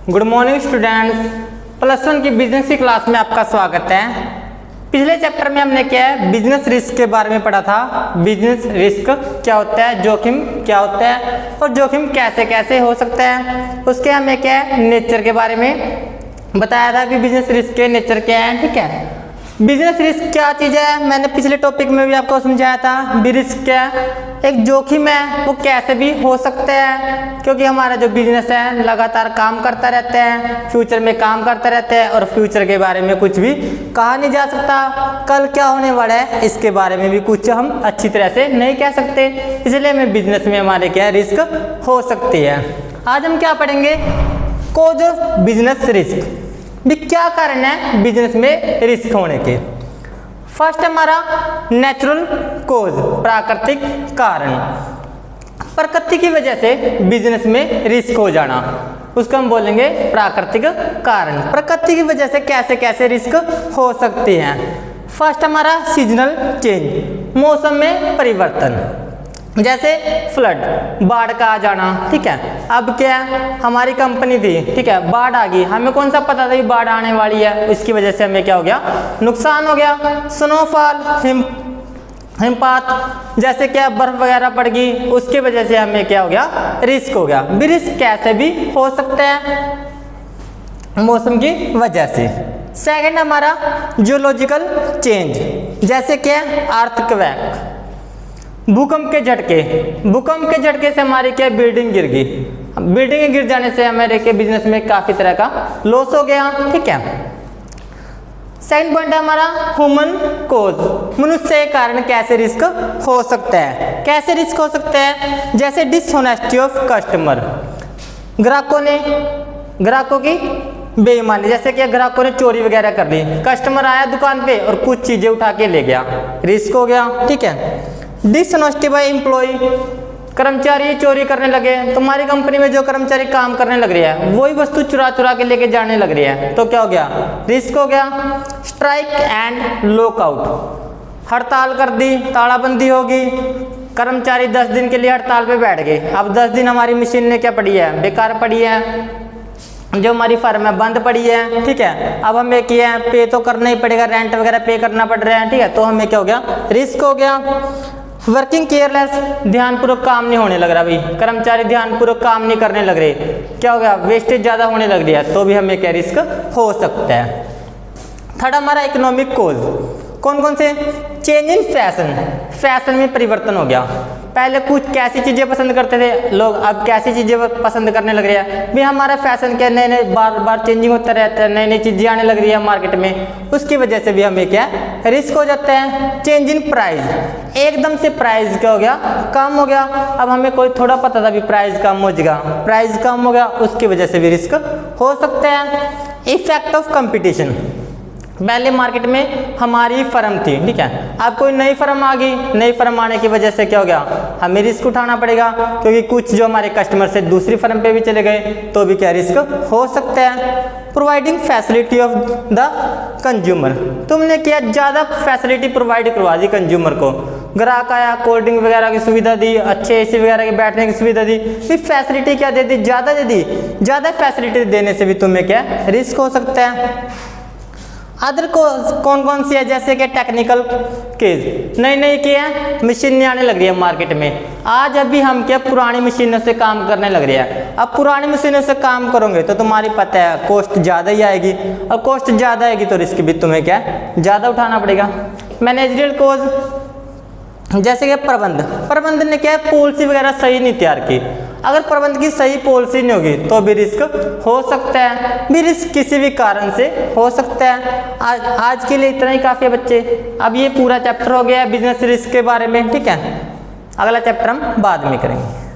Good morning students. Plus one की business की class में आपका स्वागत है। पिछले चैप्टर में हमने क्या है, बिजनेस रिस्क के बारे में पढ़ा था। बिजनेस रिस्क क्या होता है, जोखिम क्या होता है और जोखिम कैसे कैसे हो सकता है, उसके हमें क्या है नेचर के बारे में बताया था कि बिजनेस रिस्क के नेचर क्या है। ठीक है, बिजनेस रिस्क क्या चीज़ है, मैंने पिछले टॉपिक में भी आपको समझाया था। रिस्क क्या है, एक जोखिम है, वो कैसे भी हो सकता है क्योंकि हमारा जो बिजनेस है लगातार काम करता रहता है, फ्यूचर में काम करता रहता है और फ्यूचर के बारे में कुछ भी कहा नहीं जा सकता। कल क्या होने वाला है इसके बारे में भी कुछ हम अच्छी तरह से नहीं कह सकते, इसलिए हमें बिजनेस में हमारे क्या रिस्क हो सकती है। आज हम क्या पढ़ेंगे, कॉज ऑफ बिजनेस रिस्क, भी क्या कारण है बिजनेस में रिस्क होने के। फर्स्ट हमारा नेचुरल कोज, प्राकृतिक कारण, प्रकृति की वजह से बिजनेस में रिस्क हो जाना, उसको हम बोलेंगे प्राकृतिक कारण। प्रकृति की वजह से कैसे कैसे रिस्क हो सकते हैं। फर्स्ट हमारा सीजनल चेंज, मौसम में परिवर्तन, जैसे फ्लड, बाढ़ का आ जाना। ठीक है, अब क्या हमारी कंपनी थी, ठीक है, बाढ़ आ गई, हमें कौन सा पता था कि बाढ़ आने वाली है, उसकी वजह से हमें क्या हो गया, नुकसान हो गया। स्नोफॉल, हिमपात, जैसे क्या बर्फ वगैरह पड़ गई, उसकी वजह से हमें क्या हो गया, रिस्क हो गया। भी रिस्क कैसे भी हो सकता है, मौसम की वजह से। सेकंड हमारा जियोलॉजिकल चेंज, जैसे क्या अर्थक्वेक, भूकंप के झटके। भूकंप के झटके से हमारी क्या बिल्डिंग गिर गई, बिल्डिंग गिर जाने से हमारे के बिजनेस में काफी तरह का लॉस हो गया। ठीक है, सेकंड पॉइंट है हमारा ह्यूमन कोज, मनुष्य के कारण कैसे रिस्क हो सकता है। कैसे रिस्क हो सकता है, जैसे डिसऑनेस्टी ऑफ कस्टमर, ग्राहकों की बेईमानी, जैसे कि ग्राहकों ने चोरी वगैरह कर ली, कस्टमर आया दुकान पे और कुछ चीजें उठा के ले गया, रिस्क हो गया। ठीक है, डिसऑनेस्टी बाय एम्प्लॉय, कर्मचारी चोरी करने लगे, तुम्हारी कंपनी में जो कर्मचारी काम करने लग रही है वही वस्तु चुरा चुरा के लेके जाने लग रही है, तो क्या हो गया, रिस्क हो गया। स्ट्राइक एंड लॉकआउट, हड़ताल कर दी, तालाबंदी होगी, कर्मचारी 10 दिन के लिए हड़ताल पे बैठ गए। अब 10 दिन हमारी मशीन ने क्या पड़ी है, बेकार पड़ी है, जो हमारी फर्म है बंद पड़ी है। ठीक है, अब हमें क्या है, पे तो करना ही पड़ेगा, रेंट वगैरह पे करना पड़ रहा है। ठीक है, तो हमें क्या हो गया, रिस्क हो गया। वर्किंग केयरलेस, ध्यानपूर्वक काम नहीं होने लग रहा, भाई कर्मचारी ध्यानपूर्वक काम नहीं करने लग रहे, क्या हो गया, वेस्टेज ज़्यादा होने लग रही है, तो भी हमें क्या रिस्क हो सकता है। थर्ड हमारा इकोनॉमिक कोज, कौन कौन से, चेंज इन फैशन, फैशन में परिवर्तन हो गया। पहले कुछ कैसी चीज़ें पसंद करते थे लोग, अब कैसी चीज़ें पसंद करने लग रहे हैं। भी हमारा फैशन क्या नए नए बार बार चेंजिंग होता रहता है, नई नई चीज़ें आने लग रही है मार्केट में, उसकी वजह से भी हमें क्या रिस्क हो जाता है। चेंज इन प्राइस, एकदम से प्राइस क्या हो गया, कम हो गया। अब हमें कोई थोड़ा पता था भी प्राइस कम हो जाएगा, प्राइस कम हो गया, उसकी वजह से भी रिस्क हो सकता है। इफेक्ट ऑफ कंपटीशन, पहले मार्केट में हमारी फर्म थी, ठीक है, अब कोई नई फर्म आ गई, नई फर्म आने की वजह से क्या हो गया, हमें रिस्क उठाना पड़ेगा क्योंकि कुछ जो हमारे कस्टमर से दूसरी फर्म पे भी चले गए, तो भी क्या रिस्क हो सकता है। Providing facility of the consumer, तुमने क्या ज़्यादा फैसिलिटी प्रोवाइड करवा दी कंज्यूमर को, ग्राहक आया, कोल्ड ड्रिंक वगैरह की सुविधा दी, अच्छे एसी वगैरह के बैठने की सुविधा दी, फिर फैसिलिटी क्या दे दी, ज़्यादा दे दी, ज़्यादा फैसिलिटी देने से भी तुम्हें क्या रिस्क हो सकता है। अदर को कौन कौन सी है, जैसे कि टेक्निकल केस, नई नई क्या है मशीनें आने लग रही है मार्केट में। आज अभी हम क्या पुरानी मशीनों से काम करने लग रही है, अब पुरानी मशीनों से काम करोगे तो तुम्हारी पता है कॉस्ट ज़्यादा ही आएगी, और कॉस्ट ज़्यादा आएगी तो रिस्क भी तुम्हें क्या ज़्यादा उठाना पड़ेगा। मैनेजरियल कोज, जैसे कि प्रबंध ने क्या पॉलिसी वगैरह सही नहीं तैयार की, अगर प्रबंध की सही पॉलिसी नहीं होगी तो भी रिस्क हो सकता है। भी रिस्क किसी भी कारण से हो सकता है। आज के लिए इतना ही काफ़ी है बच्चे, अब ये पूरा चैप्टर हो गया बिजनेस रिस्क के बारे में। ठीक है, अगला चैप्टर हम बाद में करेंगे।